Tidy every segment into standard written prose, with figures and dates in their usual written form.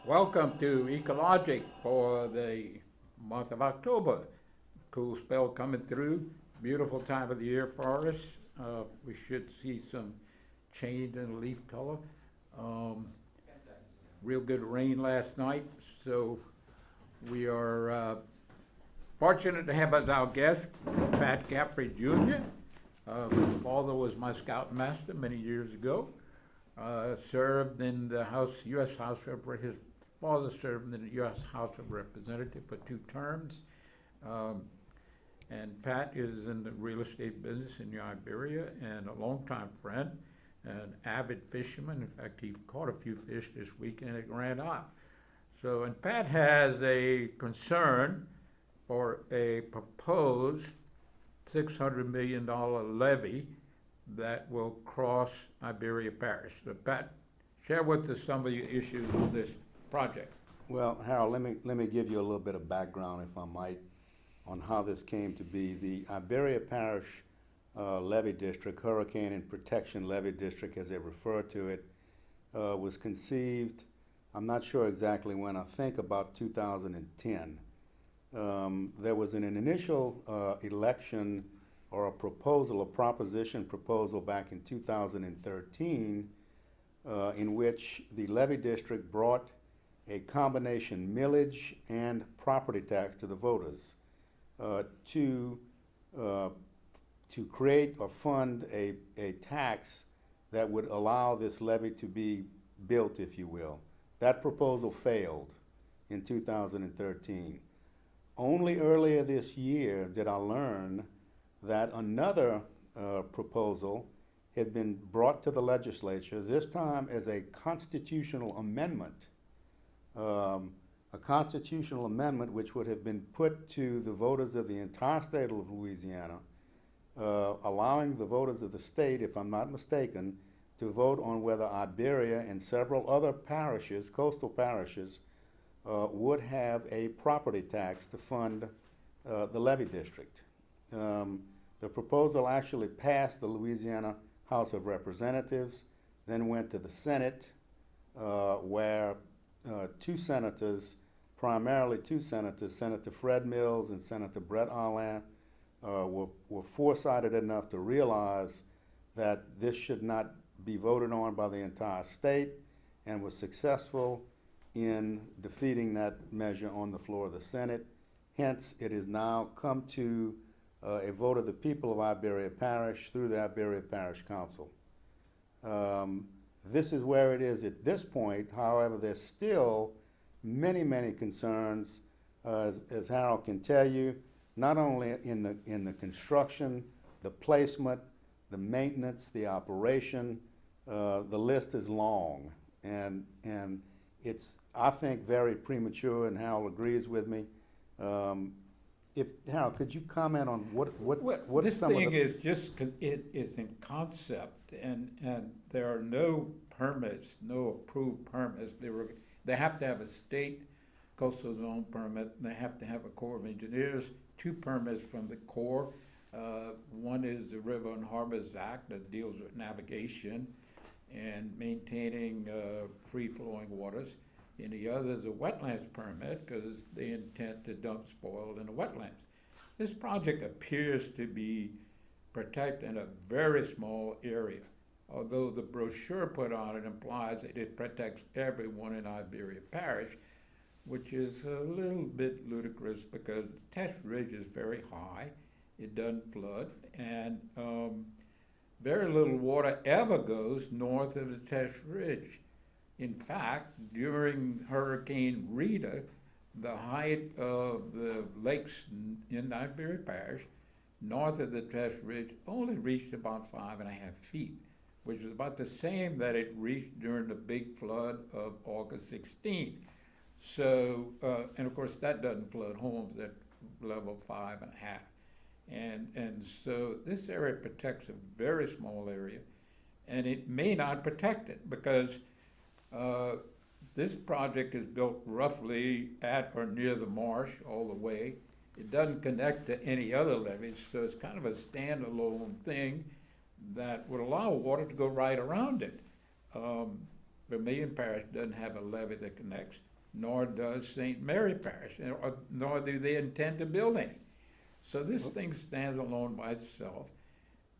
Welcome to Ecologic for the month of October. Cool spell coming through. Beautiful time of the year for us. We should see some change in leaf color. Um, Real good rain last night, so we are fortunate to have as our guest Pat Caffery Jr., whose father was my scoutmaster many years ago. Served in the U.S. House Representative. His father served in the U.S. House of Representatives for 2 terms. And Pat is in the real estate business in Iberia and a longtime friend, an avid fisherman. In fact, he caught a few fish this weekend at Grand Isle. So, and Pat has a concern for a proposed $600 million levee that will cross Iberia Parish. So Pat, share with us some of the issues of this project. Well, Harold, let me give you a little bit of background, if I might, on how this came to be. The Iberia Parish Levee District, Hurricane and Protection Levee District, as they refer to it, was conceived, I'm not sure exactly when, I think about 2010. There was an initial election or a proposition proposal back in 2013 in which the levee district brought a combination millage and property tax to the voters to create or fund a tax that would allow this levee to be built, if you will. That proposal failed in 2013. Only earlier this year did I learn that another proposal had been brought to the legislature, this time as a constitutional amendment. A constitutional amendment which would have been put to the voters of the entire state of Louisiana, allowing the voters of the state, if I'm not mistaken, to vote on whether Iberia and several other parishes, coastal parishes, would have a property tax to fund the levee district. The proposal actually passed the Louisiana House of Representatives, then went to the Senate, where 2 senators, primarily 2 senators, Senator Fred Mills and Senator Brett Arland, were foresighted enough to realize that this should not be voted on by the entire state, and was successful in defeating that measure on the floor of the Senate. Hence, it has now come to a vote of the people of Iberia Parish through the Iberia Parish Council. This is where it is at this point. However, there's still many, many concerns, as Harold can tell you, not only in the construction, the placement, the maintenance, the operation. The list is long, and it's, I think, very premature, and Harold agrees with me. Harold, could you comment on what this some thing of the... is just it is in concept, and there are no permits, no approved permits. They have to have a state coastal zone permit, and they have to have a Corps of Engineers, 2 permits from the Corps. One is the River and Harbors Act that deals with navigation and maintaining free-flowing waters. And the other is a wetlands permit because they intend to dump spoil in the wetlands. This project appears to be protecting a very small area, although the brochure put on it implies that it protects everyone in Iberia Parish, which is a little bit ludicrous because Test Ridge is very high, it doesn't flood, and very little water ever goes north of the Test Ridge. In fact, during Hurricane Rita, the height of the lakes in Iberia Parish, north of the Test Ridge, only reached about 5.5 feet, which is about the same that it reached during the big flood of August 16. So, and of course that doesn't flood homes at level 5.5. And so this area protects a very small area, and it may not protect it because this project is built roughly at or near the marsh all the way. It doesn't connect to any other levees, so it's kind of a standalone thing that would allow water to go right around it. Vermilion Parish doesn't have a levee that connects. nor does St. Mary Parish, nor do they intend to build any. So this thing stands alone by itself,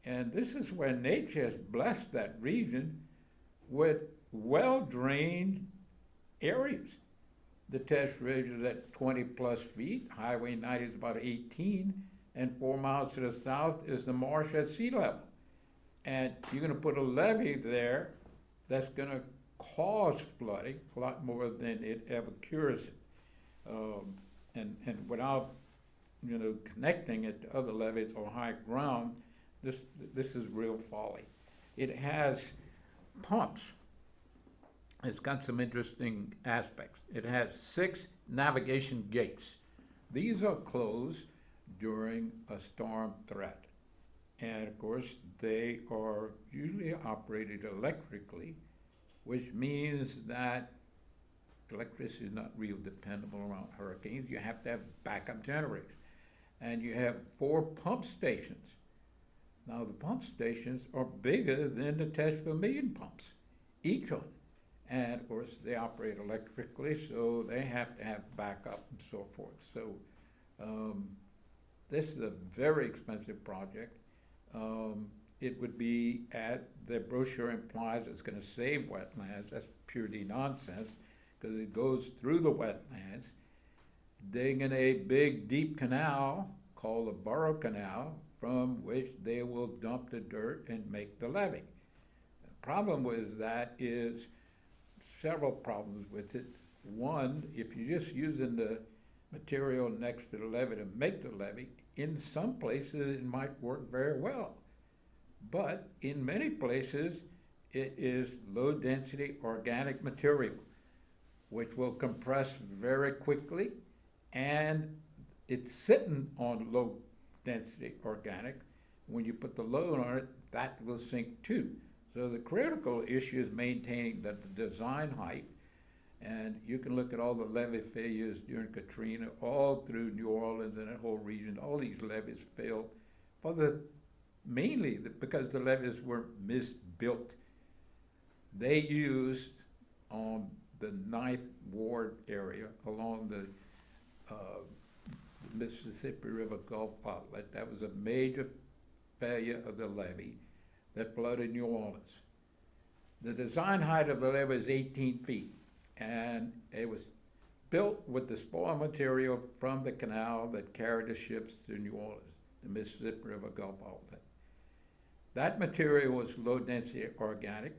and this is where nature has blessed that region with well-drained areas. The test ridge is at 20 plus feet, Highway 90 is about 18, and 4 miles to the south is the marsh at sea level. And you're gonna put a levee there that's gonna cause flooding a lot more than it ever cures it. And without, connecting it to other levees or high ground, this is real folly. It has pumps. It's got some interesting aspects. It has 6 navigation gates. These are closed during a storm threat. And of course, they are usually operated electrically, which means that electricity is not real dependable around hurricanes. You have to have backup generators. And you have 4 pump stations. Now the pump stations are bigger than the test vermilion pumps, each one. And of course, they operate electrically, so they have to have backup and so forth. So this is a very expensive project. It would be, the brochure implies it's gonna save wetlands. That's purely nonsense, because it goes through the wetlands, digging a big, deep canal called the Borough Canal, from which they will dump the dirt and make the levee. The problem with that is several problems with it. One, if you're just using the material next to the levee to make the levee, in some places it might work very well. But in many places, it is low-density organic material, which will compress very quickly, and it's sitting on low-density organic. When you put the load on it, that will sink too. So the critical issue is maintaining the design height, and you can look at all the levee failures during Katrina, all through New Orleans and that whole region. All these levees failed mainly because the levees were misbuilt. They used on the 9th Ward area along the Mississippi River Gulf outlet. That was a major failure of the levee that flooded New Orleans. The design height of the levee is 18 feet, and it was built with the spoil material from the canal that carried the ships to New Orleans, the Mississippi River Gulf outlet. That material was low-density organic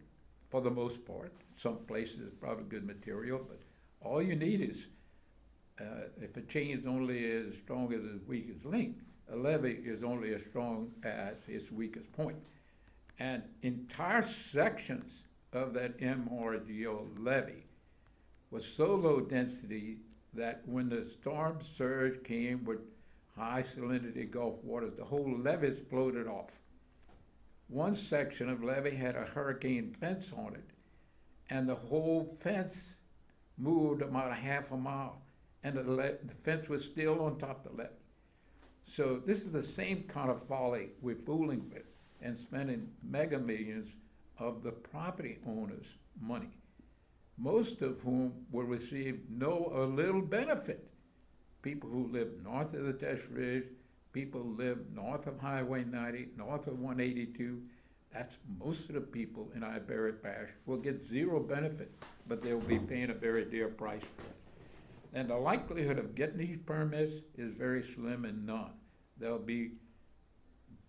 for the most part. Some places it's probably good material, but all you need is, if a chain is only as strong as its weakest link, a levee is only as strong as its weakest point. And entire sections of that MRGO levee was so low density that when the storm surge came with high salinity Gulf waters, the whole levees floated off. One section of levee had a hurricane fence on it, and the whole fence moved about a half a mile, and the fence was still on top of the levee. So this is the same kind of folly we're fooling with and spending mega millions of the property owners' money, most of whom will receive no or little benefit. People who live north of the Test Ridge, people who live north of Highway 90, north of 182, that's most of the people in Iberia Parish will get zero benefit, but they'll be paying a very dear price for it. And the likelihood of getting these permits is very slim and none. There'll be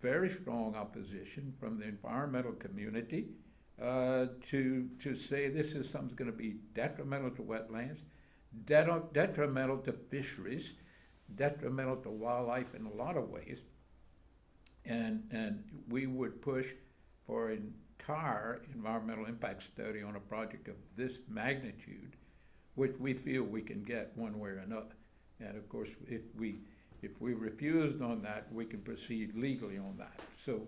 very strong opposition from the environmental community to say this is something's going to be detrimental to wetlands, detrimental to fisheries, detrimental to wildlife in a lot of ways, and we would push for an entire environmental impact study on a project of this magnitude, which we feel we can get one way or another. And of course, if we refused on that, we can proceed legally on that. So,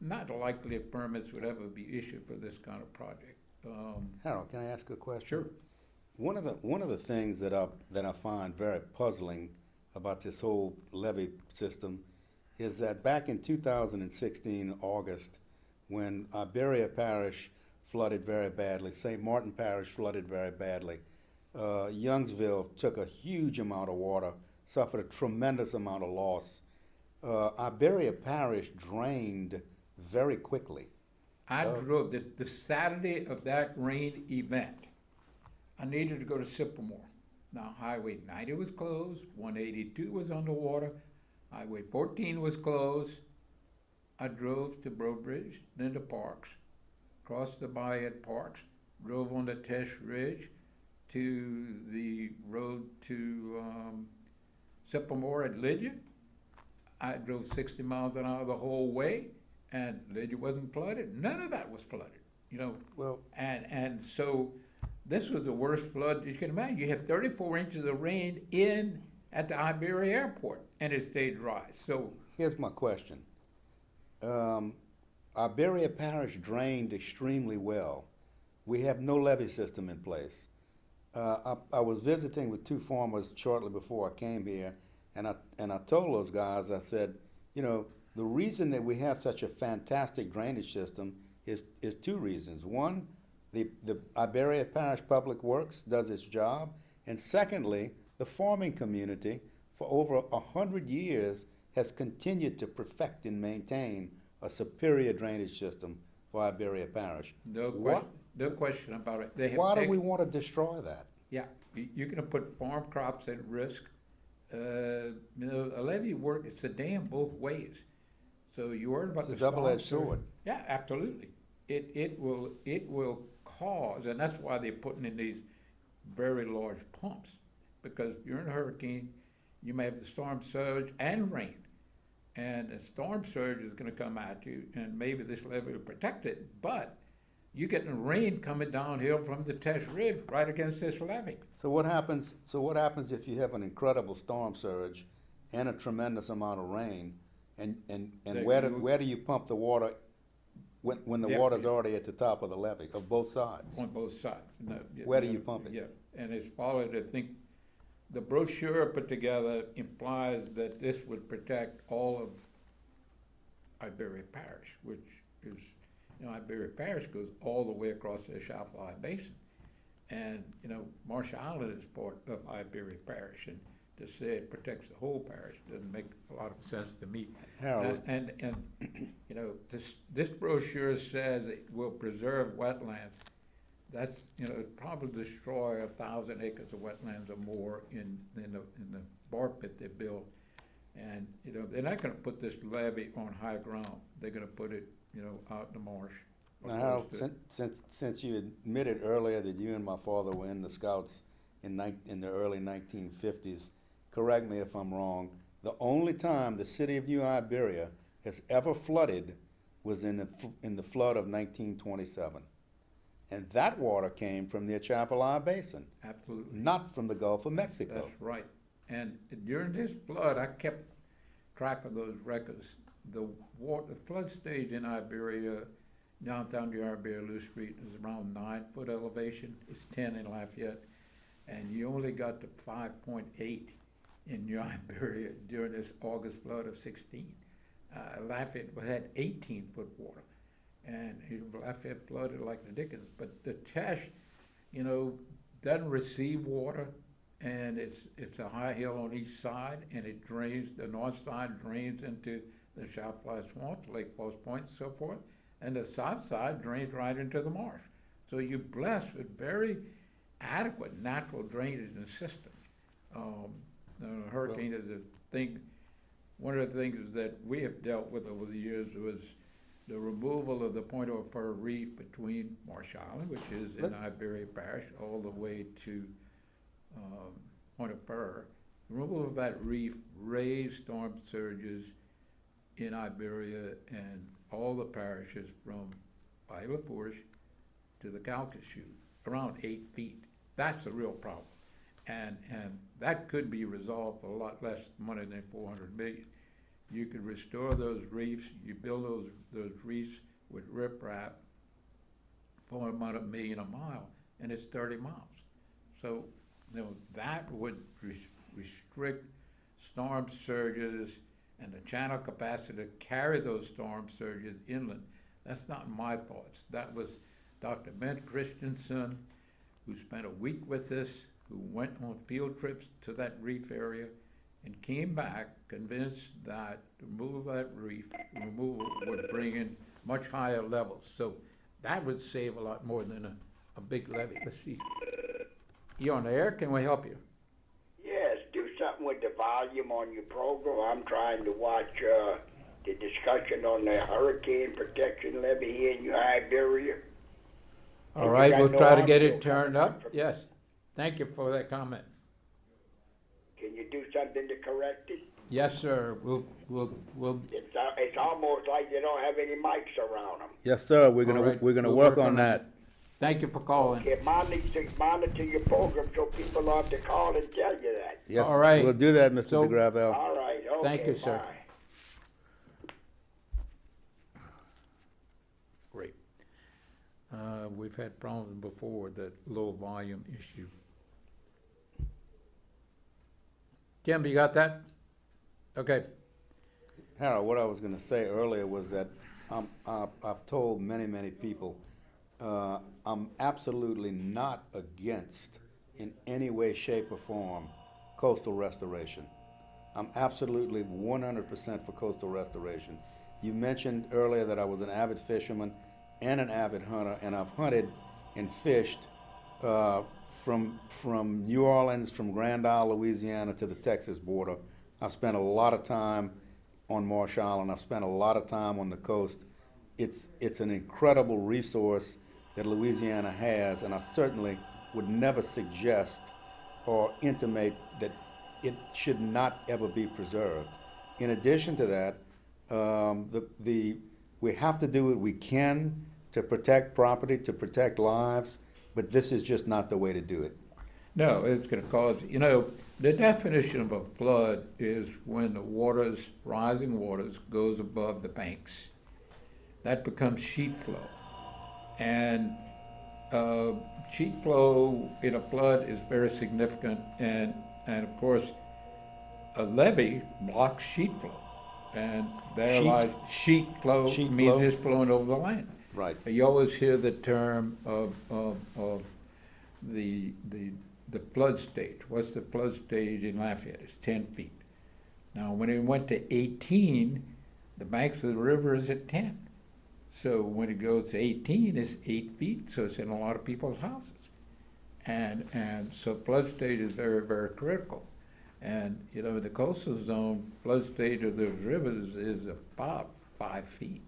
not likely if permits would ever be issued for this kind of project. Harold, can I ask a question? Sure. One of the things that I find very puzzling about this whole levee system is that back in 2016, August, when Iberia Parish flooded very badly, St. Martin Parish flooded very badly, Youngsville took a huge amount of water, suffered a tremendous amount of loss. Iberia Parish drained very quickly. I drove the Saturday of that rain event. I needed to go to Sycamore. Now, Highway 90 was closed, 182 was underwater, Highway 14 was closed. I drove to Bridge, then to Parks, crossed the bayou at Parks, drove on the Tesh Ridge to the road to Sycamore at Lydia. I drove 60 miles an hour the whole way, and Lydia wasn't flooded. None of that was flooded, you know. Well, And so this was the worst flood you can imagine. You had 34 inches of rain in at the Iberia Airport, and it stayed dry. So here's my question. Iberia Parish drained extremely well. We have no levee system in place. I was visiting with two farmers shortly before I came here, and I told those guys, I said, you know, the reason that we have such a fantastic drainage system is two reasons. One, the Iberia Parish Public Works does its job, and secondly, the farming community for over 100 years has continued to perfect and maintain a superior drainage system for Iberia Parish. no question about it. They have Why do we want to destroy that? Yeah, you're going to put farm crops at risk. You know, a levee work, it's a dam both ways. So you worry about It's a the double-edged storm surge. sword. Yeah, absolutely. It will cause, and that's why they're putting in these very large pumps, because during a hurricane, you may have the storm surge and rain. And the storm surge is going to come at you, and maybe this levee will protect it, but you're getting rain coming downhill from the Tesh Ridge right against this levee. So what happens if you have an incredible storm surge and a tremendous amount of rain, and where do you pump the water when the water's already at the top of the levee, of both sides? On both sides. No, Where do you pump it? Yeah, and it's followed, I think, the brochure put together implies that this would protect all of Iberia Parish, which is, you know, Iberia Parish goes all the way across the Caffery Basin. And, you know, Marshall Island is part of Iberia Parish, and to say it protects the whole parish doesn't make a lot of sense to me. Harold, And you know, this brochure says it will preserve wetlands. That's, you know, it'd probably destroy 1,000 acres of wetlands or more in the bar pit they built. And, you know, they're not gonna put this levee on high ground. They're gonna put it, you know, out in the marsh. or now, Harold, close to it. since you admitted earlier that you and my father were in the Scouts in the early 1950s, correct me if I'm wrong, the only time the city of New Iberia has ever flooded was in the flood of 1927. And that water came from the Caffery Basin, Absolutely. not from the Gulf of Mexico. That's right. And during this flood, I kept track of those records. The flood stage in Iberia, downtown New Iberia, Lou Street, is around 9-foot elevation. It's 10 in Lafayette. And you only got to 5.8 in New Iberia during this August flood of 16. Lafayette had 18-foot water. And Lafayette flooded like the dickens. But the Tesh, you know, doesn't receive water, and it's a high hill on each side, and it drains, the north side drains into the Schoeffler Swamp, Lake Falls Point, and so forth, and the south side drains right into the marsh. So you're blessed with very adequate natural drainage in the system. The hurricane is a thing. One of the things that we have dealt with over the years was the removal of the Point of Fur reef between Marsh Island, which is in Iberia Parish, all the way to Point of Fur. The removal of that reef raised storm surges in Iberia and all the parishes from Bayou Lafourche to the Calcasieu, around 8 feet. That's a real problem. And that could be resolved for a lot less money than $400 million. You could restore those reefs, you build those reefs with riprap for about $1 million a mile, and it's 30 miles. So, you know, that would restrict storm surges and the channel capacity to carry those storm surges inland. That's not my thoughts. That was Dr. Ben Christensen, who spent a week with us who went on field trips to that reef area and came back convinced that removal of that removal would bring in much higher levels. So that would save a lot more than a big levee. Let's see. You on the air? Can we help you? Yes, do something with the volume on your program. I'm trying to watch the discussion on the hurricane protection levee here in Iberia. All right, we'll try to get it turned up. Yes. Thank you for that comment. Can you do something to correct it? Yes, sir. We'll. It's almost like they don't have any mics around them. Yes, sir, we're All gonna, right, we're gonna we'll work work on on that. Thank you for calling. Okay, monitor your program so people don't have to call and tell you that. Yes, All right. we'll do that, Mr. So- DeGravel. All right, okay, Thank you, sir. bye. Great. We've had problems before with that low volume issue. Kim, you got that? Okay. Harold, what I was gonna say earlier was that I've told many people, I'm absolutely not against, in any way, shape, or form, coastal restoration. I'm absolutely 100% for coastal restoration. You mentioned earlier that I was an avid fisherman and an avid hunter, and I've hunted and fished from New Orleans, from Grand Isle, Louisiana, to the Texas border. I've spent a lot of time on Marsh Island. I've spent a lot of time on the coast. It's an incredible resource that Louisiana has, and I certainly would never suggest or intimate that it should not ever be preserved. In addition to that, we have to do what we can to protect property, to protect lives, but this is just not the way to do it. No, it's going to cause, the definition of a flood is when the waters, rising waters, goes above the banks. That becomes sheet flow. And sheet flow in a flood is very significant, and of course, a levee blocks sheet flow. And there lies sheet flow, Sheet means flow? it's flowing over the land. Right. You always hear the term of the flood stage. What's the flood stage in Lafayette? It's 10 feet. Now, when it went to 18, the banks of the river is at 10. So when it goes to 18, it's 8 feet, so it's in a lot of people's houses. And so flood stage is very, very critical. And, the coastal zone, flood stage of those rivers is about 5 feet.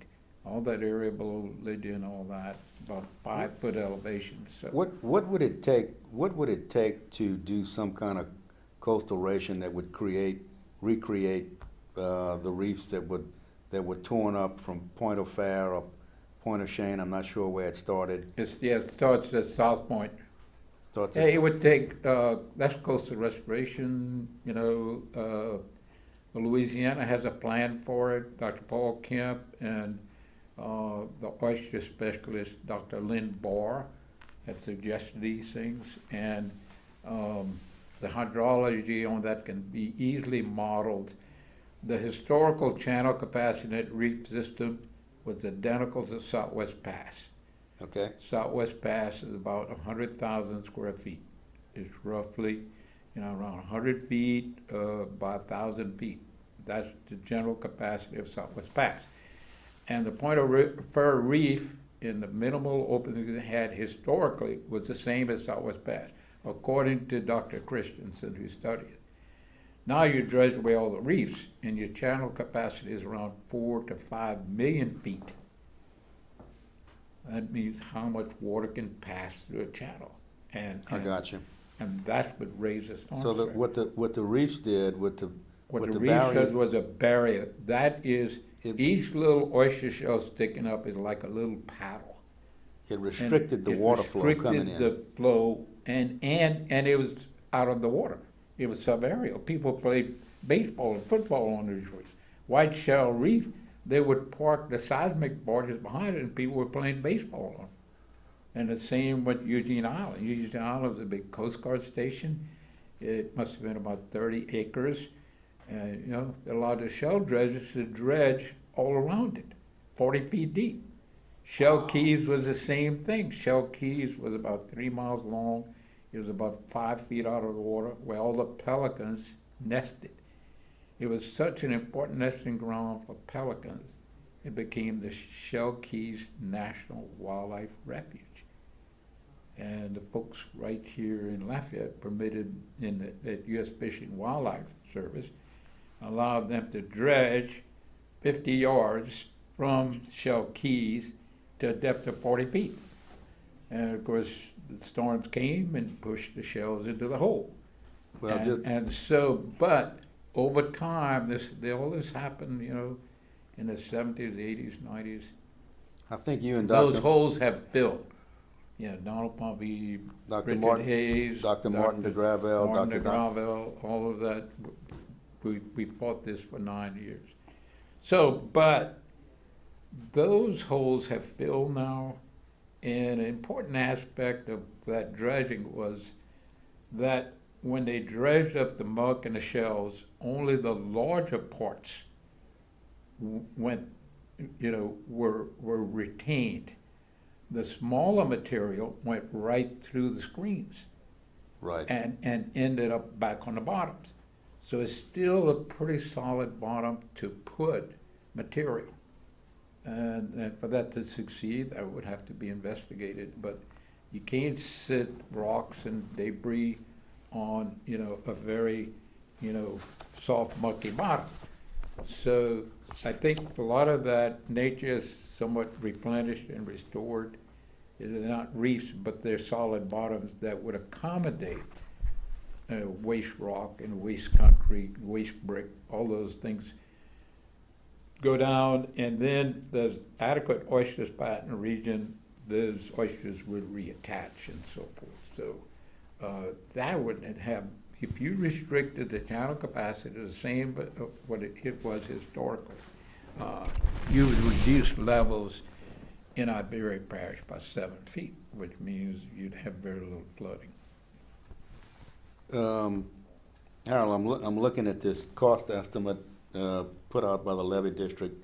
All that area below Lydia and all that, about 5 foot elevation. So What would it take? What would it take to do some kind of coastal ration that would recreate the reefs that were torn up from Point O'Fair or Point O'Shane? I'm not sure where it started. it starts at South Point. Starts Hey, at- it would take, that's coastal restoration, Louisiana has a plan for it. Dr. Paul Kemp and the oyster specialist, Dr. Lynn Barr, have suggested these things. And the hydrology on that can be easily modeled. The historical channel capacity in that reef system was identical to Southwest Pass. Okay. Southwest Pass is about 100,000 square feet. It's roughly, around 100 feet by 1,000 feet. That's the general capacity of Southwest Pass. And the Point O'Fair Reef, in the minimal openings it had historically, was the same as Southwest Pass, according to Dr. Christensen, who studied it. Now you dredge away all the reefs, and your channel capacity is around 4 to 5 million feet. That means how much water can pass through a channel. I got you. And that's what raises storm So surge. what the reefs did with the What with the the reef barrier- says was a barrier. That is, each little oyster shell sticking up is like a little paddle. it restricted the It water flow coming restricted in. the flow, and it was out of the water. It was subaerial. People played baseball and football on these reefs. White Shell Reef, they would park the seismic barges behind it, and people were playing baseball on it. And the same with Eugene Island. Eugene Island was a big Coast Guard station. It must have been about 30 acres. And, they allowed the shell dredgers to dredge all around it, 40 feet deep. Shell Keys was the same thing. Shell Keys was about 3 miles long. It was about 5 feet out of the water where all the pelicans nested. It was such an important nesting ground for pelicans, it became the Shell Keys National Wildlife Refuge. And the folks right here in Lafayette permitted in the U.S. Fish and Wildlife Service, allowed them to dredge 50 yards from Shell Keys to a depth of 40 feet. And of course, the storms came and pushed the shells into the hole. Well, And so, but over time, all this happened, in the 70s, 80s, 90s. I think you and Those Dr. holes have filled. Donald Pompey, Dr. Richard Martin, Hayes, Dr. Martin de Gravel, Martin de Dr. Don- Gravel, all of that. We fought this for 9 years. So, but those holes have filled now, and an important aspect of that dredging was that when they dredged up the muck and the shells, only the larger parts were retained. The smaller material went right through the screens Right. and ended up back on the bottoms. So it's still a pretty solid bottom to put material. And for that to succeed, that would have to be investigated. But you can't sit rocks and debris on, a very, soft, mucky bottom. So I think a lot of that nature is somewhat replenished and restored. They're not reefs, but they're solid bottoms that would accommodate waste rock and waste concrete, waste brick, all those things go down, and then there's adequate oyster spot in the region, those oysters would reattach and so forth. So that wouldn't have, if you restricted the channel capacity to the same what it was historically, you would reduce levels in Iberia Parish by 7 feet, which means you'd have very little flooding. Harold, I'm looking at this cost estimate put out by the Levee District.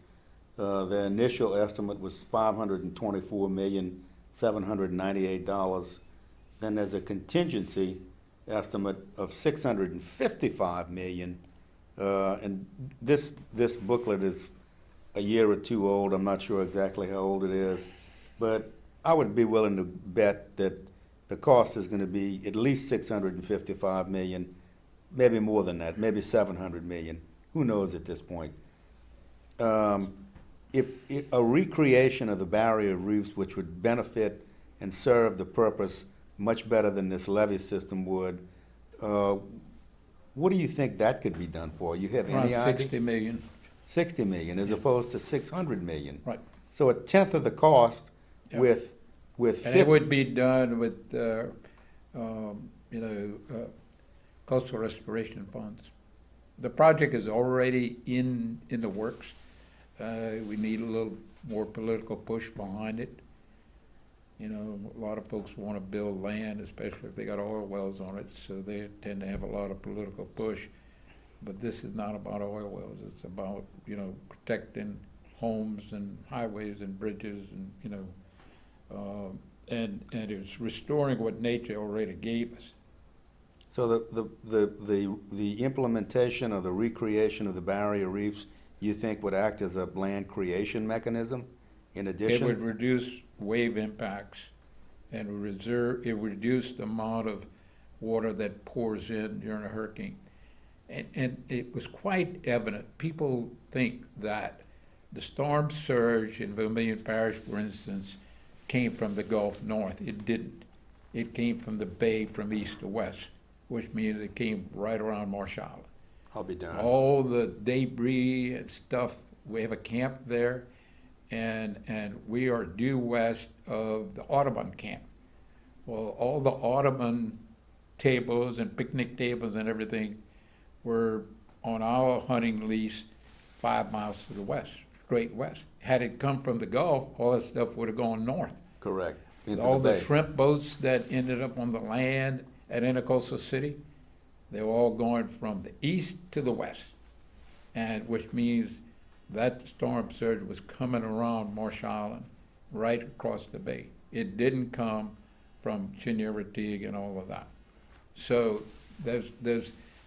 The initial estimate was $524,798. Then there's a contingency estimate of $655 million. And this booklet is a year or two old. I'm not sure exactly how old it is, but I would be willing to bet that the cost is going to be at least $655 million, maybe more than that, maybe $700 million. Who knows at this point? If a recreation of the barrier reefs, which would benefit and serve the purpose much better than this levee system would, what do you think that could be done for? You have any Around idea? 60 million. 60 million as opposed to 600 million. Right. So a tenth of the cost Yeah. with And 50. it would be done with, coastal restoration funds. The project is already in the works. We need a little more political push behind it. A lot of folks want to build land, especially if they got oil wells on it, so they tend to have a lot of political push. But this is not about oil wells. It's about, protecting homes and highways and bridges and it's restoring what nature already gave us. So the implementation of the recreation of the barrier reefs, you think would act as a land creation mechanism in addition? It would reduce wave impacts and it would reduce the amount of water that pours in during a hurricane. And it was quite evident. People think that the storm surge in Vermilion Parish, for instance, came from the Gulf North. It didn't. It came from the bay from east to west, which means it came right around Marsh Island. I'll be darned. All the debris and stuff, we have a camp there, and we are due west of the Audubon camp. Well, all the Audubon tables and picnic tables and everything were on our hunting lease 5 miles to the west, straight west. Had it come from the Gulf, all that stuff would have gone north. Correct. Into All the the bay. shrimp boats that ended up on the land at Intercoastal City, they were all going from the east to the west, and which means that storm surge was coming around Marsh Island, right across the bay. It didn't come from Chineritig and all of that. So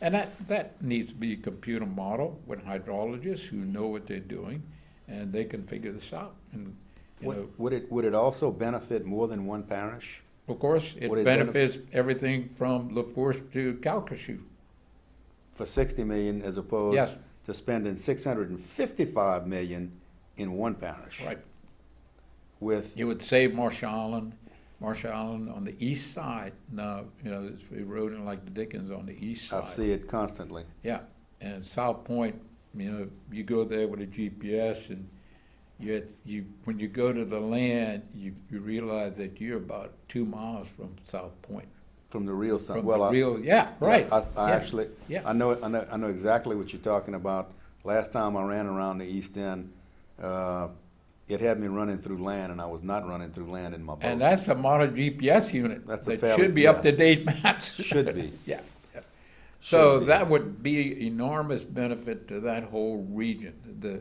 and that needs to be a computer model with hydrologists who know what they're doing, and they can figure this out. And, you know, Would it also benefit more than one parish? of course, it would it benefits everything from LaForce to Calcasieu. For 60 million as opposed Yes. to spending 655 million in one parish? Right. With, You would save Marsh Island on the east side. Now, you know, it's eroding like the Dickens on the east I side. see it constantly. Yeah, and South Point, you know, you go there with a GPS, and when you go to the land, you realize that you're about 2 miles from South Point. From the real sun. From Well, the real, yeah, right. I yeah, actually, yeah. I know exactly what you're talking about. Last time I ran around the East End, it had me running through land, and I was not running through land in my boat. And that's a modern GPS unit That's a that fairly- should be yes. up-to-date maps. Should be. Yeah. Should So be. that would be enormous benefit to that whole region, the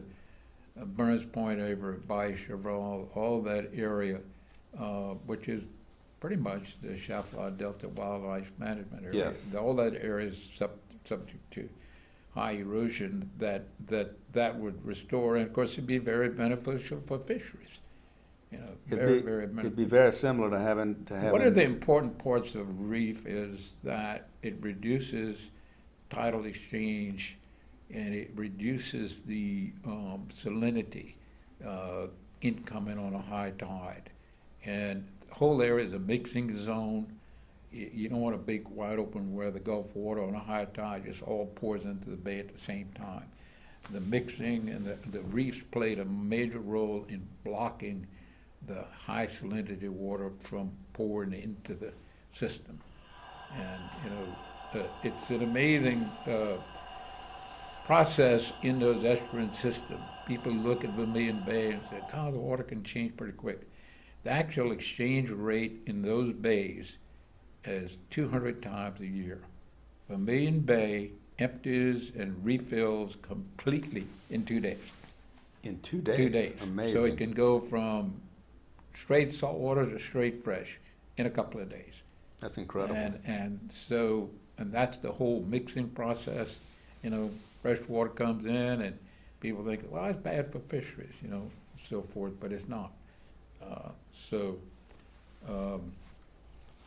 Burns Point over by Chevron, all that area, which is pretty much the Schoeffler Delta Wildlife Management Area. Yes. All that area is subject to high erosion that would restore, and of course it'd be very beneficial for fisheries. You know, very beneficial. It'd be very similar to having. One of the important parts of reef is that it reduces tidal exchange, and it reduces the salinity incoming on a high tide. And the whole area is a mixing zone. You don't want a big wide open where the Gulf water on a high tide just all pours into the bay at the same time. The mixing and the reefs played a major role in blocking the high salinity water from pouring into the system. And, you know, it's an amazing process in those estuarine systems. People look at Vermilion Bay and say, God, the water can change pretty quick. The actual exchange rate in those bays is 200 times a year. Vermilion Bay empties and refills completely in 2 days. In 2 days? 2 days. Amazing. So it can go from straight salt water to straight fresh in a couple of days. That's incredible. And that's the whole mixing process. You know, fresh water comes in and people think, well, it's bad for fisheries, you know, so forth, but it's not.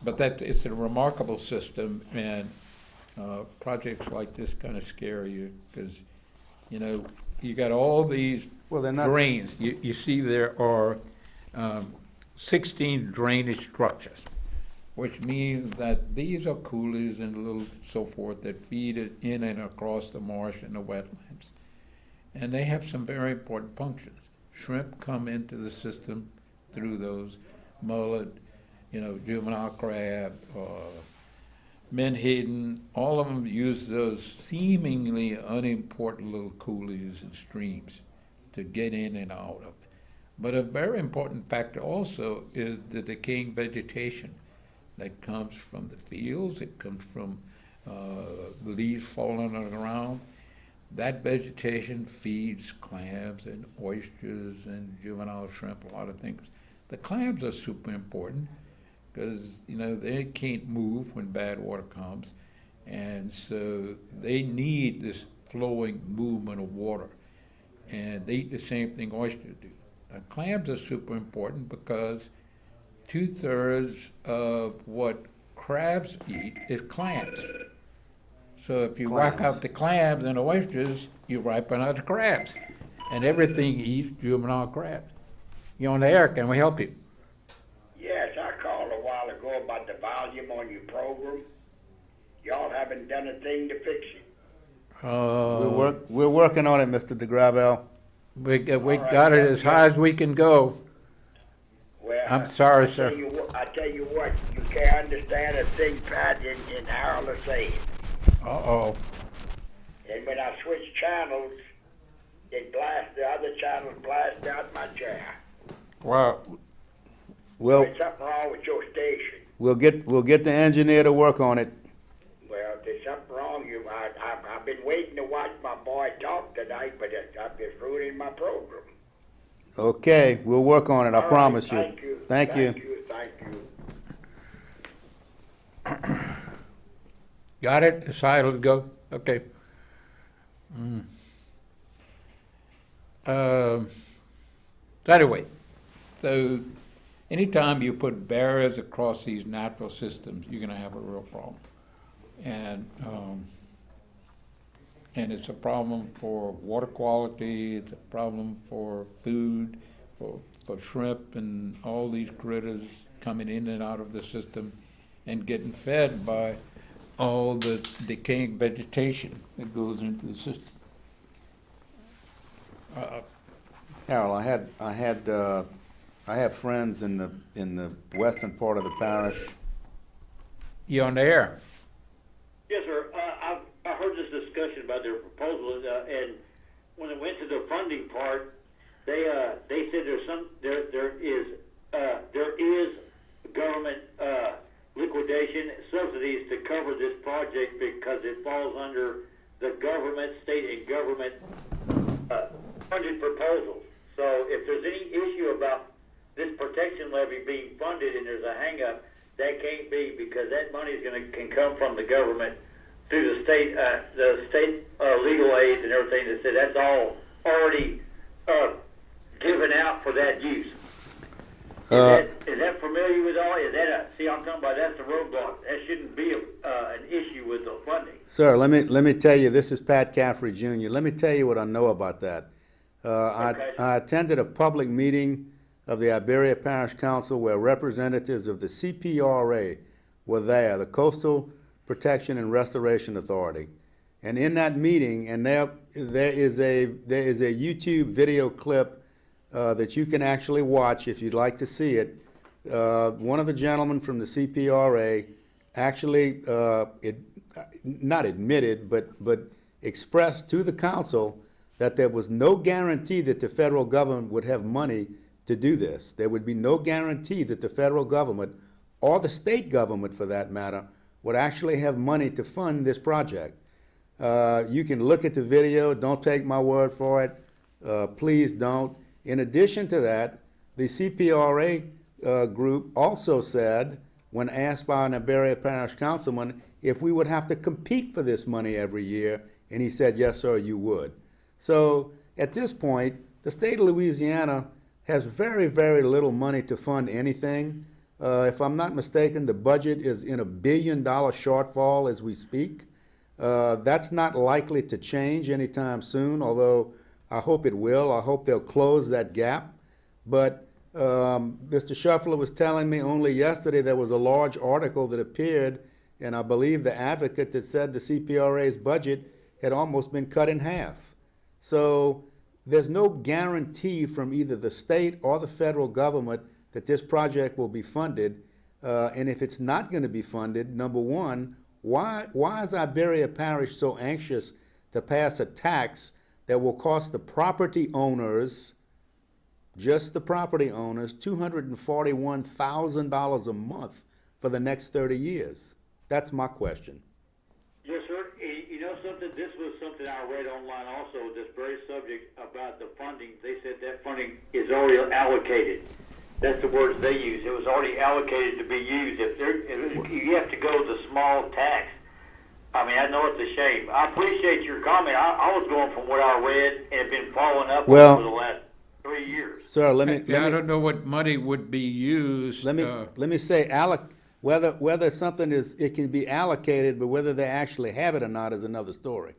But it's a remarkable system, and projects like this kind of scare you because, you know, you got all these drains. You see there are 16 drainage structures, which means that these are coulees and little so forth that feed it in and across the marsh and the wetlands. And they have some very important functions. Shrimp come into the system through those, mullet, you know, juvenile crab, menhaden, all of them use those seemingly unimportant little coulees and streams to get in and out of. But a very important factor also is the decaying vegetation that comes from the fields, it comes from leaves falling on the ground. That vegetation feeds clams and oysters and juvenile shrimp, a lot of things. The clams are super important because, you know, they can't move when bad water comes, and so they need this flowing movement of water, and they eat the same thing oysters do. Now, clams are super important because 2/3 of what crabs eat is clams. So if you whack out the clams and the oysters, you ripen out the crabs. And everything eats juvenile crabs. You on the air, can we help you? Yes, I called a while ago about the volume on your program. Y'all haven't done a thing to fix it. We're working on it, Mr. DeGravel. We got it as high as we can go. Well, I'm sorry, I sir. tell you what, you can't understand a thing Pat in Harold is saying. Uh-oh. And when I switch channels, the other channels blast out my chair. Wow. Well, There's something wrong with your station. we'll get the engineer to work on it. Well, there's something wrong. I've been waiting to watch my boy talk tonight, but I've been ruining my program. Okay, we'll work on it, I All promise right, you. Thank you. Thank you. Thank you. Got it? Decided to go? Okay. So anyway, so anytime you put barriers across these natural systems, you're gonna have a real problem. And it's a problem for water quality, it's a problem for food, for shrimp and all these critters coming in and out of the system and getting fed by all the decaying vegetation that goes into the system. Harold, I have friends in the western part of the parish. You on the air? Yes, sir. I heard this discussion about their proposal, and when it went to the funding part, they said there is government liquidation subsidies to cover this project because it falls under the government, state and government funded proposals. So if there's any issue about this protection levy being funded and there's a hang-up, that can't be, because that money can come from the government through the state legal aid and everything that said that's all already given out for that use. Is that familiar with all? See, I'm talking about that's the roadblock. That shouldn't be an issue with the funding. Sir, let me tell you, this is Pat Caffery Jr. Let me tell you what I know about that. Okay. I attended a public meeting of the Iberia Parish Council where representatives of the CPRA were there, the Coastal Protection and Restoration Authority. And in that meeting, and there is a YouTube video clip that you can actually watch if you'd like to see it. One of the gentlemen from the CPRA actually not admitted, but expressed to the council that there was no guarantee that the federal government would have money to do this. There would be no guarantee that the federal government, or the state government for that matter, would actually have money to fund this project. You can look at the video, don't take my word for it, please don't. In addition to that, the CPRA group also said, when asked by an Iberia Parish councilman, if we would have to compete for this money every year, and he said, yes, sir, you would. So at this point, the state of Louisiana has very, very little money to fund anything. If I'm not mistaken, the budget is in $1 billion shortfall as we speak. That's not likely to change anytime soon, although I hope it will. I hope they'll close that gap. But Mr. Schoeffler was telling me only yesterday there was a large article that appeared, and I believe the Advocate, that said the CPRA's budget had almost been cut in half. So there's no guarantee from either the state or the federal government that this project will be funded. And if it's not going to be funded, number one, why is Iberia Parish so anxious to pass a tax that will cost the property owners, just the property owners, $241,000 a month for the next 30 years? That's my question. Yes, sir. You know something? This was something I read online also, this very subject about the funding. They said that funding is already allocated. That's the words they use. It was already allocated to be used. If you have to go the small tax, I mean, I know it's a shame. I appreciate your comment. I was going from what I read and have been following up on for the last 3 years. Sir, I don't know what money would be used. let me say, whether something it can be allocated, but whether they actually have it or not is another story.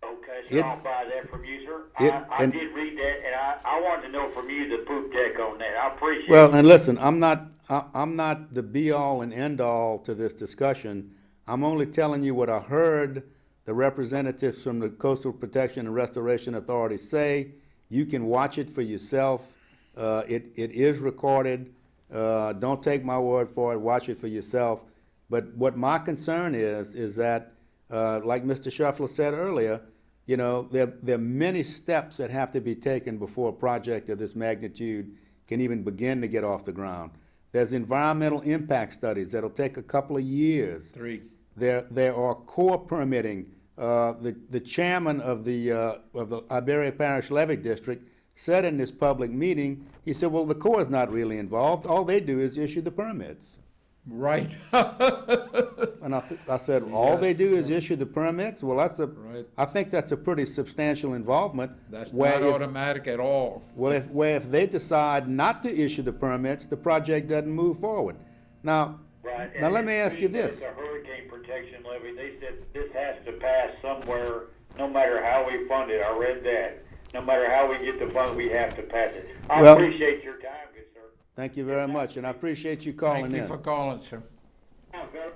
Okay, so I'll buy that from you, sir. I did read that, and I wanted to know from you the poop deck on that. I appreciate it. Well, and listen, I'm not the be-all and end-all to this discussion. I'm only telling you what I heard the representatives from the Coastal Protection and Restoration Authority say. You can watch it for yourself. It is recorded. Don't take my word for it. Watch it for yourself. But what my concern is that, like Mr. Schoeffler said earlier, you know, there are many steps that have to be taken before a project of this magnitude can even begin to get off the ground. There's environmental impact studies that'll take a couple of years. 3. There are core permitting. The chairman of the Iberia Parish Levee District said in this public meeting, he said, well, the Corps is not really involved. All they do is issue the permits. Right. And I said, all they do is issue the permits? Well, Right. I think that's a pretty substantial involvement. That's where not if- automatic at all. Well, if they decide not to issue the permits, the project doesn't move forward. Now, Right. now let me ask you There's this. a hurricane protection levy. They said this has to pass somewhere, no matter how we fund it. I read that. No matter how we get the fund, we have to pass it. I Well- appreciate your time, good sir. Thank you very much, and I appreciate you calling Thank you in. for calling, sir. Okay.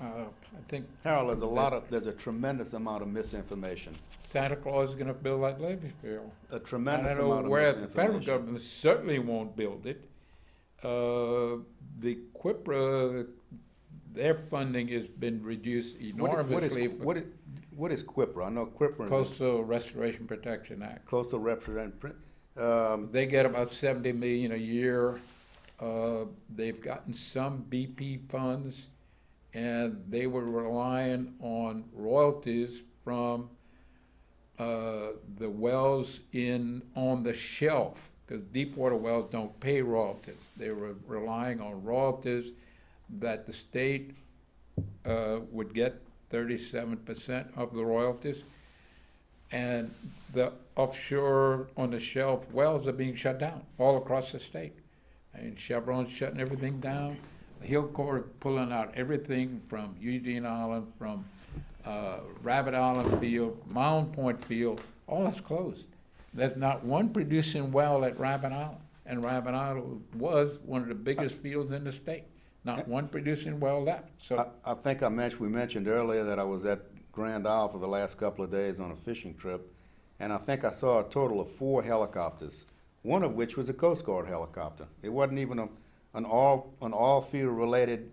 I think Harold, there's a tremendous amount of misinformation. Santa Claus is gonna build that levee field. A I tremendous don't amount know of where the federal misinformation. government certainly won't build it. The QIPRA, their funding has been reduced enormously. What is QIPRA? I know QIPRA is Coastal Restoration Protection Act. Coastal Representative. They get about 70 million a year. They've gotten some BP funds, and they were relying on royalties from the wells on the shelf, because deepwater wells don't pay royalties. They were relying on royalties that the state would get 37% of the royalties. And the offshore on the shelf wells are being shut down all across the state. And Chevron's shutting everything down. Hillcore pulling out everything from Eugene Island, from Rabbit Island Field, Mound Point Field, all that's closed. There's not one producing well at Rabbit Island. And Rabbit Island was one of the biggest fields in the state. Not one producing well left. So I think we mentioned earlier that I was at Grand Isle for the last couple of days on a fishing trip, and I think I saw a total of 4 helicopters, one of which was a Coast Guard helicopter. It wasn't even an all field related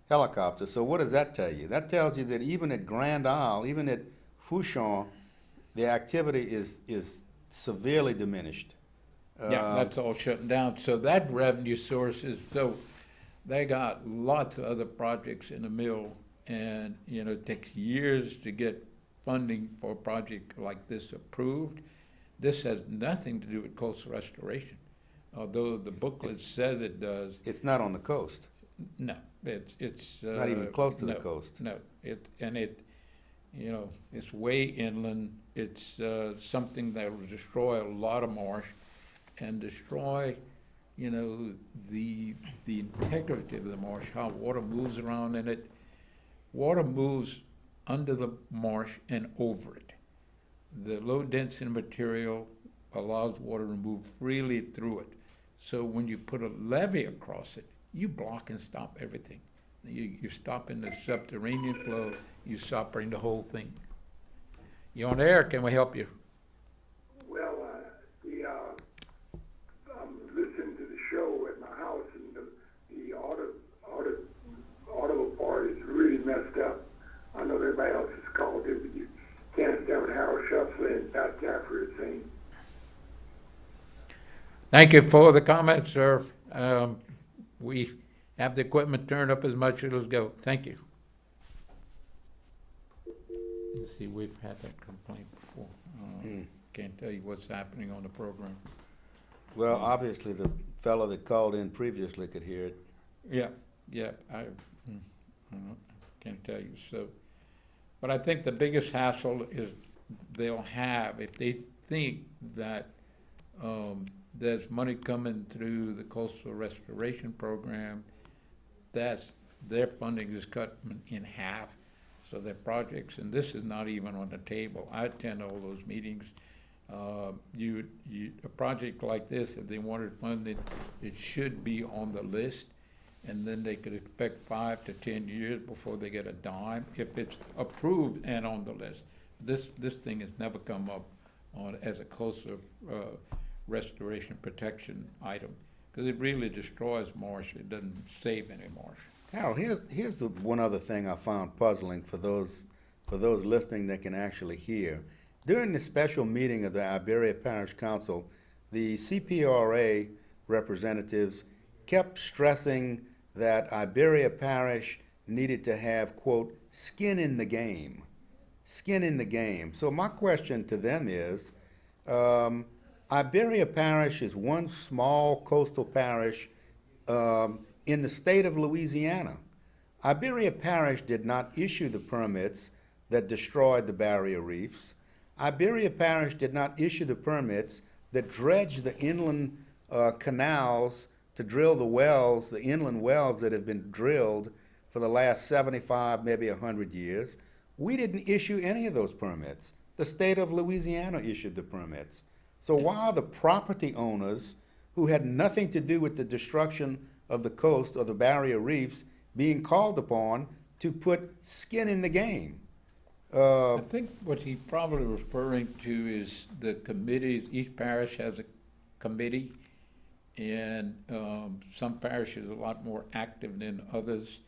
helicopter. So what does that tell you? That tells you that even at Grand Isle, even at Fouchon, the activity is severely diminished. yeah, that's all shutting down. So that revenue source is, so they got lots of other projects in the mill, and it takes years to get funding for a project like this approved. This has nothing to do with coastal restoration, although the booklet says it does. It's not on the coast. No, it's Not even close to the no, coast. No, it's way inland. It's something that will destroy a lot of marsh and destroy, the integrity of the marsh, how water moves around in it. Water moves under the marsh and over it. The low density material allows water to move freely through it. So when you put a levee across it, you block and stop everything. You're stopping the subterranean flow, you're stopping the whole thing. You on air, can we help you? Well, I'm listening to the show at my house, and the audible part is really messed up. I know everybody else has called it, but you can't understand what Harold Schoeffler and Pat Caffery are saying. Thank you for the comments, sir. We have the equipment turned up as much as it'll go. Thank you. Let's see, we've had that complaint before. Can't tell you what's happening on the program. Well, obviously, the fellow that called in previously could hear it. Yeah, I can't tell you, so. But I think the biggest hassle is they'll have, if they think that, there's money coming through the coastal restoration program, their funding is cut in half. So their projects, and this is not even on the table. I attend all those meetings. A project like this, if they wanted funded, it should be on the list, and then they could expect 5 to 10 years before they get a dime, if it's approved and on the list. This thing has never come up as a coastal restoration protection item, because it really destroys marsh. It doesn't save any marsh. Harold, here's the one other thing I found puzzling for those listening that can actually hear. During the special meeting of the Iberia Parish Council, the CPRA representatives kept stressing that Iberia Parish needed to have, quote, skin in the game. Skin in the game. So my question to them is, Iberia Parish is one small coastal parish in the state of Louisiana. Iberia Parish did not issue the permits that destroyed the barrier reefs. Iberia Parish did not issue the permits that dredged the inland canals to drill the wells, the inland wells that have been drilled for the last 75, maybe 100 years. We didn't issue any of those permits. The state of Louisiana issued the permits. So why are the property owners who had nothing to do with the destruction of the coast or the barrier reefs being called upon to put skin in the game? I think what he's probably referring to is the committees. Each parish has a committee, and some parishes are a lot more active than others.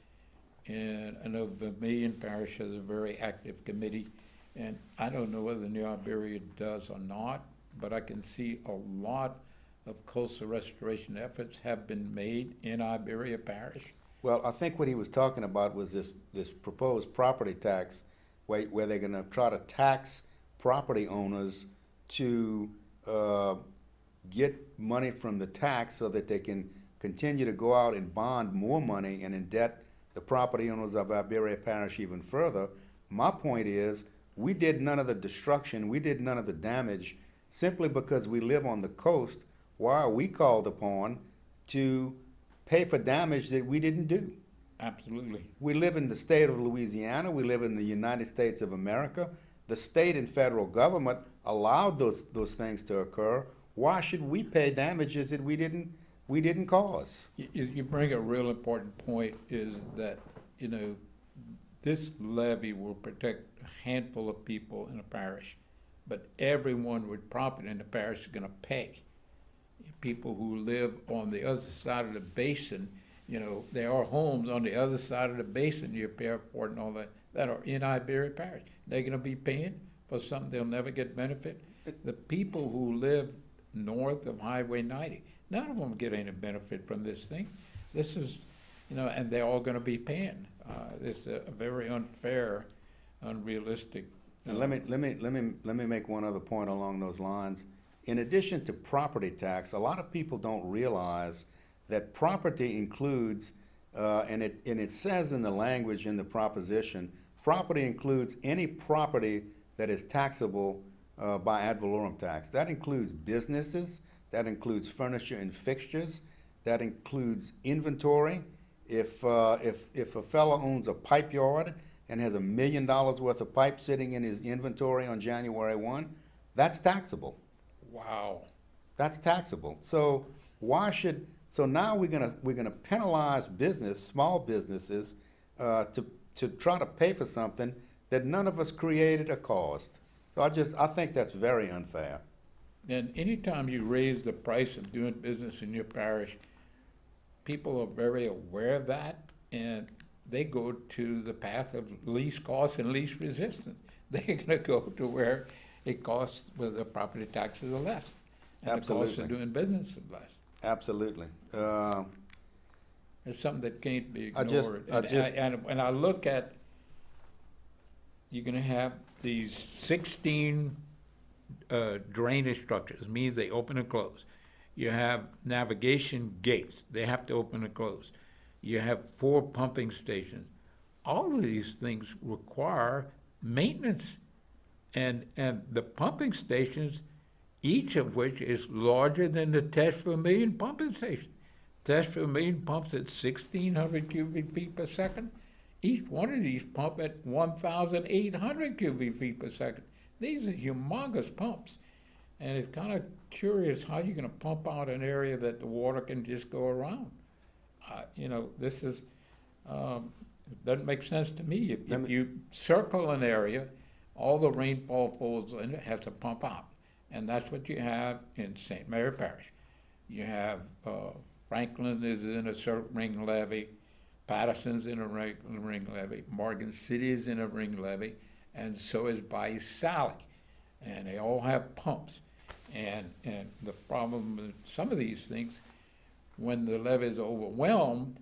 And I know Vermilion Parish has a very active committee, and I don't know whether New Iberia does or not, but I can see a lot of coastal restoration efforts have been made in Iberia Parish. Well, I think what he was talking about was this proposed property tax where they're gonna try to tax property owners to get money from the tax so that they can continue to go out and bond more money and indebt the property owners of Iberia Parish even further. My point is, we did none of the destruction, we did none of the damage simply because we live on the coast. Why are we called upon to pay for damage that we didn't do? Absolutely. We live in the state of Louisiana. We live in the United States of America. The state and federal government allowed those things to occur. Why should we pay damages that we didn't cause? You bring a real important point, is that, you know, this levy will protect a handful of people in a parish, but everyone with property in the parish is gonna pay. People who live on the other side of the basin, you know, there are homes on the other side of the basin, your airport and all that are in Iberia Parish. They're gonna be paying for something they'll never get benefit. The people who live north of Highway 90, none of them get any benefit from this thing. This is, you know, and they're all gonna be paying. It's a very unfair, unrealistic. And let me make one other point along those lines. In addition to property tax, a lot of people don't realize that property includes, and it says in the language in the proposition, property includes any property that is taxable by ad valorem tax. That includes businesses, that includes furniture and fixtures, that includes inventory. If a fellow owns a pipe yard and has $1 million worth of pipe sitting in his inventory on January 1, that's taxable. Wow. That's taxable. So now we're gonna penalize small businesses, to try to pay for something that none of us created or caused. So I think that's very unfair. And anytime you raise the price of doing business in your parish, people are very aware of that, and they go to the path of least cost and least resistance. They're gonna go to where it costs, where the property taxes are less. And Absolutely. the cost of doing business is less. Absolutely. It's something that can't be I just- ignored. And when I look at, you're gonna have these 16 drainage structures, means they open and close. You have navigation gates, they have to open and close. You have 4 pumping stations. All of these things require maintenance. And the pumping stations, each of which is larger than the test for a million pumping station. Test for a million pumps at 1,600 cubic feet per second. Each one of these pump at 1,800 cubic feet per second. These are humongous pumps. And it's kind of curious how you're gonna pump out an area that the water can just go around. You know, this is, it doesn't make sense to me. If you circle an area, all the rainfall falls in it, has to pump out. And that's what you have in St. Mary Parish. You have, Franklin is in a ring levee, Patterson's in a ring levee, Morgan City is in a ring levee, and so is Bay Sally. And they all have pumps. And the problem with some of these things, when the levee is overwhelmed,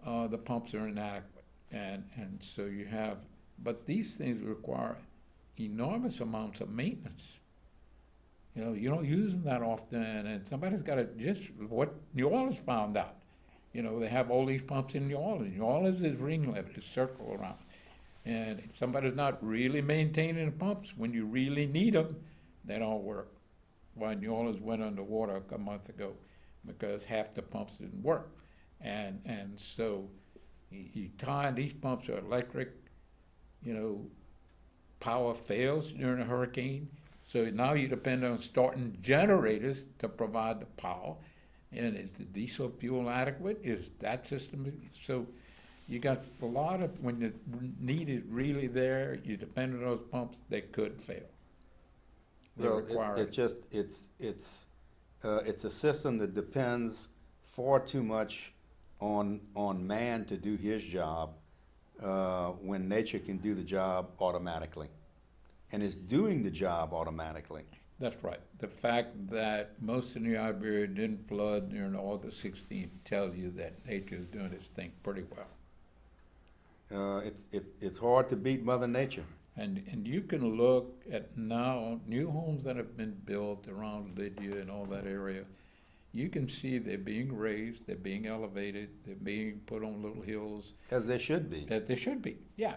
the pumps are inadequate. And so you have, but these things require enormous amounts of maintenance. You know, you don't use them that often, and somebody's got to, just what New Orleans found out. You know, they have all these pumps in New Orleans. New Orleans is ring levee, it's circle around. And if somebody's not really maintaining the pumps, when you really need them, they don't work. Why New Orleans went underwater a couple months ago because half the pumps didn't work. And so you tie, these pumps are electric, you know, power fails during a hurricane. So now you depend on starting generators to provide the power. And is the diesel fuel adequate? Is that system? So you got a lot of, when the need is really there, you depend on those pumps, they could fail. They Well, require it's a system that depends far too much on man to do his job, when nature can do the job automatically, and is doing the job automatically. That's right. The fact that most of the Iberia didn't flood during August 16th tells you that nature is doing its thing pretty well. It's hard to beat Mother Nature. And you can look at now new homes that have been built around Lydia and all that area. You can see they're being raised, they're being elevated, they're being put on little hills. As they should be. That they should be. Yeah.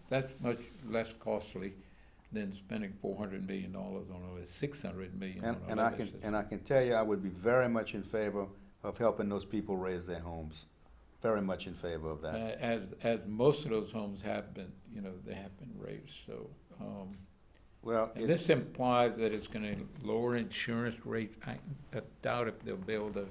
That's much less costly than spending $400 million on a $600 million. And I can tell you, I would be very much in favor of helping those people raise their homes. Very much in favor of that. As most of those homes have been, you know, they have been raised. So, Well, and this implies that it's going to lower insurance rates. I doubt if they'll be able to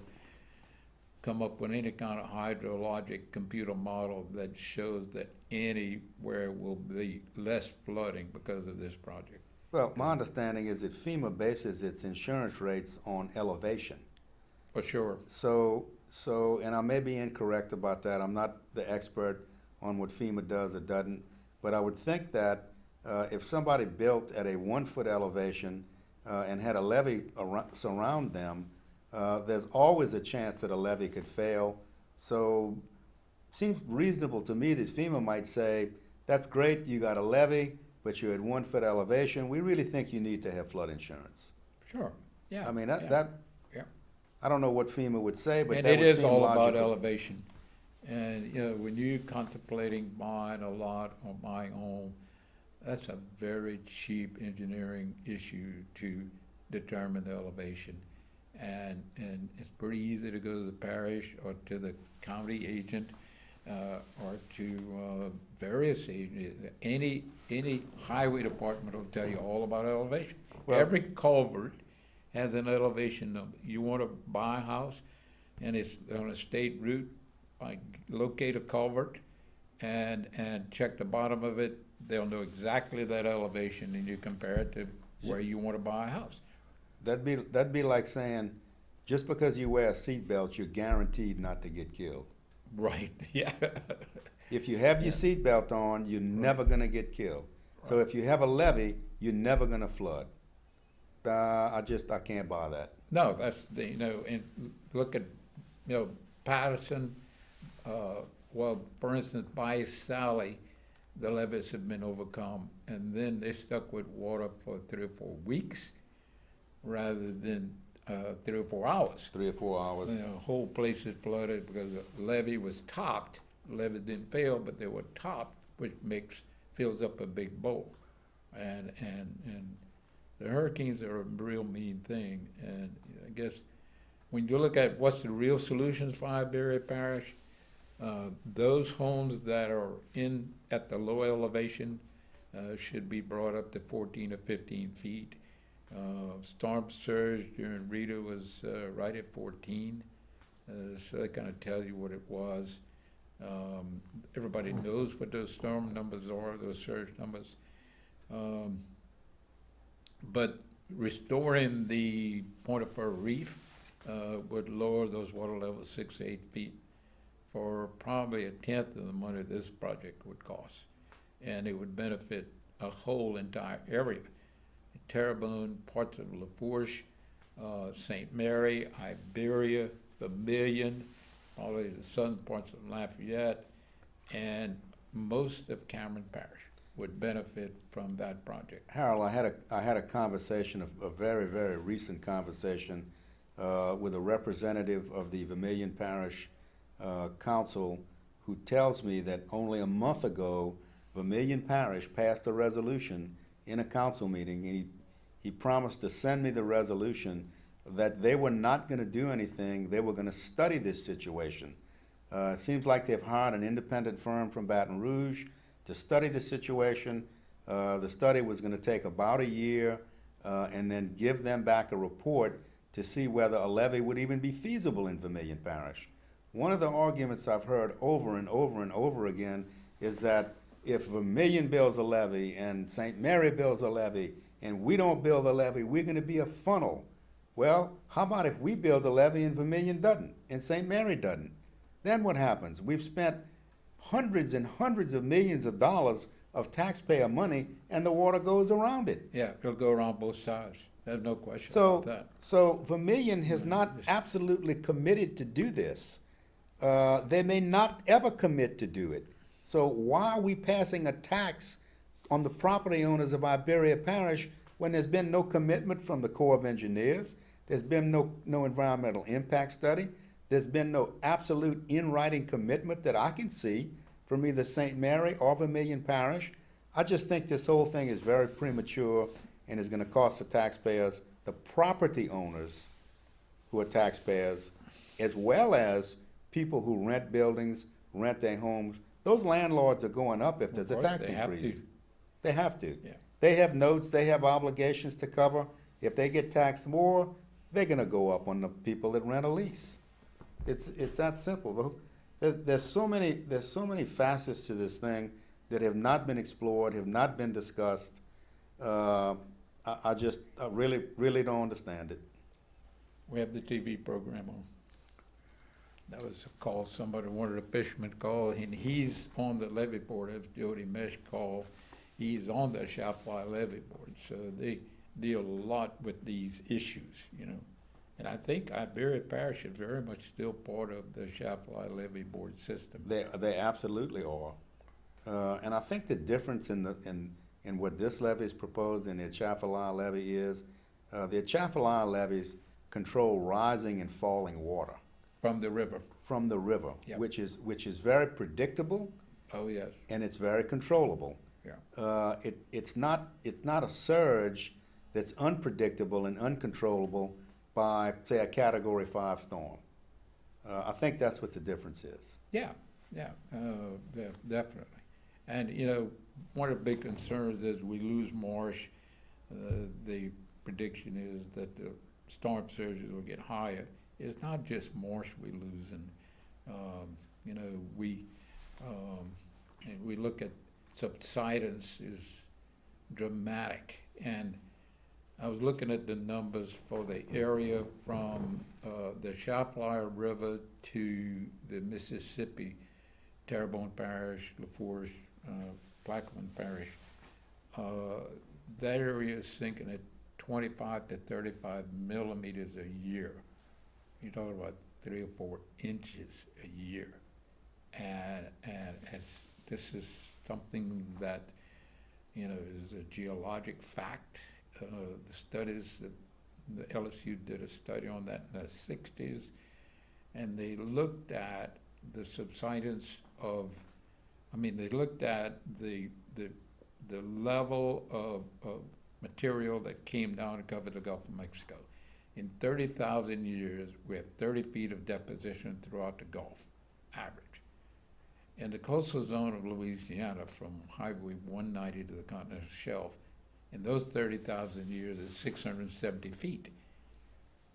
come up with any kind of hydrologic computer model that shows that anywhere will be less flooding because of this project. well, my understanding is that FEMA bases its insurance rates on elevation. For sure. So, and I may be incorrect about that. I'm not the expert on what FEMA does or doesn't, but I would think that if somebody built at a 1 foot elevation and had a levee surround them, there's always a chance that a levee could fail. So, seems reasonable to me that FEMA might say, that's great, you got a levee, but you're at 1 foot elevation. We really think you need to have flood insurance. Sure. Yeah. I mean, yeah. that Yeah. I don't know what FEMA would say, but And that it would is seem all logical. about elevation. And, you know, when you're contemplating buying a lot or buying a home, that's a very cheap engineering issue to determine the elevation. And it's pretty easy to go to the parish or to the county agent or to various agents. Any highway department will tell you all about elevation. Well- Every culvert has an elevation number. You want to buy a house and it's on a state route, locate a culvert and check the bottom of it. They'll know exactly that elevation and you compare it to where you want to buy a house. That'd be like saying, just because you wear a seatbelt, you're guaranteed not to get killed. Right, yeah. If you have your seatbelt on, you're never gonna get killed. So if you have a levee, you're never gonna flood. I can't buy that. No, that's the, you know, and look at, you know, Patterson, well, for instance, by Sally, the levees have been overcome, and then they stuck with water for 3 or 4 weeks rather than 3 or 4 hours. 3 or 4 hours. You know, whole place is flooded because the levee was topped. The levee didn't fail, but they were topped, which fills up a big bowl. And the hurricanes are a real mean thing. And I guess when you look at what's the real solutions for Iberia Parish, those homes that are at the low elevation should be brought up to 14 or 15 feet. Storm surge during Rita was right at 14, so that kind of tells you what it was. Everybody knows what those storm numbers are, those surge numbers. But restoring the Pointe-à-Fer reef would lower those water levels 6 to 8 feet for probably 1/10 of the money this project would cost. And it would benefit a whole entire area. Terrebonne, parts of Lafourche, St. Mary, Iberia, Vermilion, probably the southern parts of Lafayette, and most of Cameron Parish would benefit from that project. Harold, I had a conversation, a very, very recent conversation with a representative of the Vermilion Parish Council who tells me that only a month ago, Vermilion Parish passed a resolution in a council meeting, and he promised to send me the resolution that they were not going to do anything. They were going to study this situation. It seems like they've hired an independent firm from Baton Rouge to study the situation. The study was going to take about a year and then give them back a report to see whether a levee would even be feasible in Vermilion Parish. One of the arguments I've heard over and over and over again is that if Vermilion builds a levee and St. Mary builds a levee and we don't build a levee, we're going to be a funnel. Well, how about if we build a levee and Vermilion doesn't and St. Mary doesn't? Then what happens? We've spent hundreds and hundreds of millions of dollars of taxpayer money and the water goes around it. Yeah, it'll go around both sides. There's no question about that. So Vermilion has not absolutely committed to do this. They may not ever commit to do it. So why are we passing a tax on the property owners of Iberia Parish when there's been no commitment from the Corps of Engineers? There's been no environmental impact study. There's been no absolute in-writing commitment that I can see from either St. Mary or Vermilion Parish. I just think this whole thing is very premature and is going to cost the taxpayers, the property owners who are taxpayers, as well as people who rent buildings, rent their homes. Those landlords are going up if there's a tax increase. They have to. Yeah. They have notes, they have obligations to cover. If they get taxed more, they're gonna go up on the people that rent a lease. It's that simple. There's so many facets to this thing that have not been explored, have not been discussed. I really don't understand it. We have the TV program on. That was a call somebody, one of the fishermen called, and he's on the levee board, as Jody Mesh called. He's on the Schoeffler levee board, so they deal a lot with these issues, you know. And I think Iberia Parish is very much still part of the Schoeffler levee board system. They absolutely are. And I think the difference in what this levee is proposed and the Schoeffler levee is, the Schoeffler levees control rising and falling water. From the river. From the river, Yep. which is very predictable. Oh, yes. And it's very controllable. Yeah. It's not a surge that's unpredictable and uncontrollable by, say, a Category 5 storm. I think that's what the difference is. Yeah, definitely. And, you know, one of the big concerns is we lose marsh. The prediction is that the storm surges will get higher. It's not just marsh we lose, and you know, and we look at subsidence is dramatic. And I was looking at the numbers for the area from the Schoeffler River to the Mississippi, Terrebonne Parish, LaForest, Plaquemine Parish. That area is sinking at 25 to 35 millimeters a year. You're talking about 3 or 4 inches a year. And this is something that, you know, is a geologic fact. The studies, the LSU did a study on that in the 60s, and they looked at the subsidence of, they looked at the level of material that came down to cover the Gulf of Mexico. In 30,000 years, we have 30 feet of deposition throughout the Gulf, average. In the coastal zone of Louisiana, from Highway 190 to the continental shelf, in those 30,000 years, is 670 feet.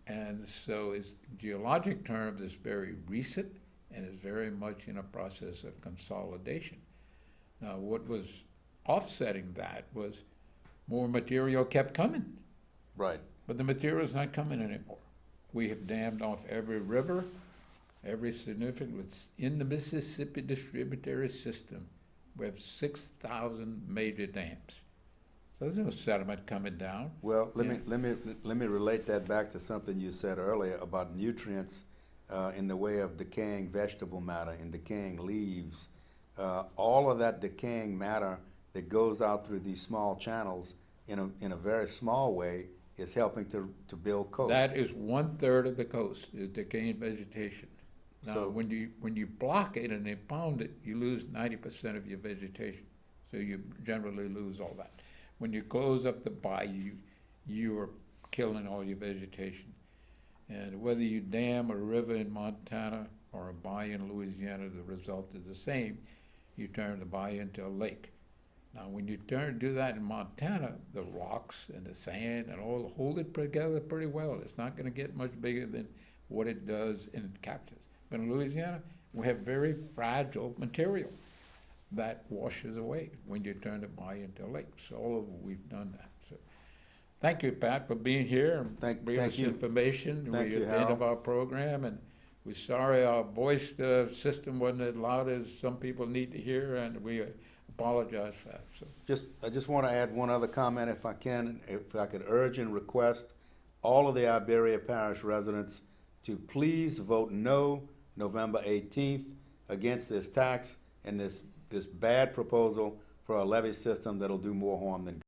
And so it's, geologic terms, it's very recent and is very much in a process of consolidation. Now, what was offsetting that was more material kept coming. Right. But the material's not coming anymore. We have dammed off every river, every significant, in the Mississippi distributary system, we have 6,000 major dams. So there's no sediment coming down. Well, let me relate that back to something you said earlier about nutrients in the way of decaying vegetable matter and decaying leaves. All of that decaying matter that goes out through these small channels in a very small way is helping to build coast. That is 1/3 of the coast is decaying vegetation. Now, So- when you block it and impound it, you lose 90% of your vegetation. So you generally lose all that. When you close up the bayou, you are killing all your vegetation. And whether you dam a river in Montana or a bayou in Louisiana, the result is the same. You turn the bayou into a lake. Now, when you do that in Montana, the rocks and the sand and all hold it together pretty well. It's not going to get much bigger than what it does in Cactus. But in Louisiana, we have very fragile material that washes away when you turn the bayou into a lake. So all of we've done that. So, thank you, Pat, for being here and bringing us thank you. information. Thank We're you, at the end of Harold. our program, and we're sorry our voice system wasn't as loud as some people need to hear, and we apologize for that. So, I just want to add one other comment if I can, if I could urge and request all of the Iberia Parish residents to please vote no November 18th against this tax and this bad proposal for a levy system that'll do more harm than good.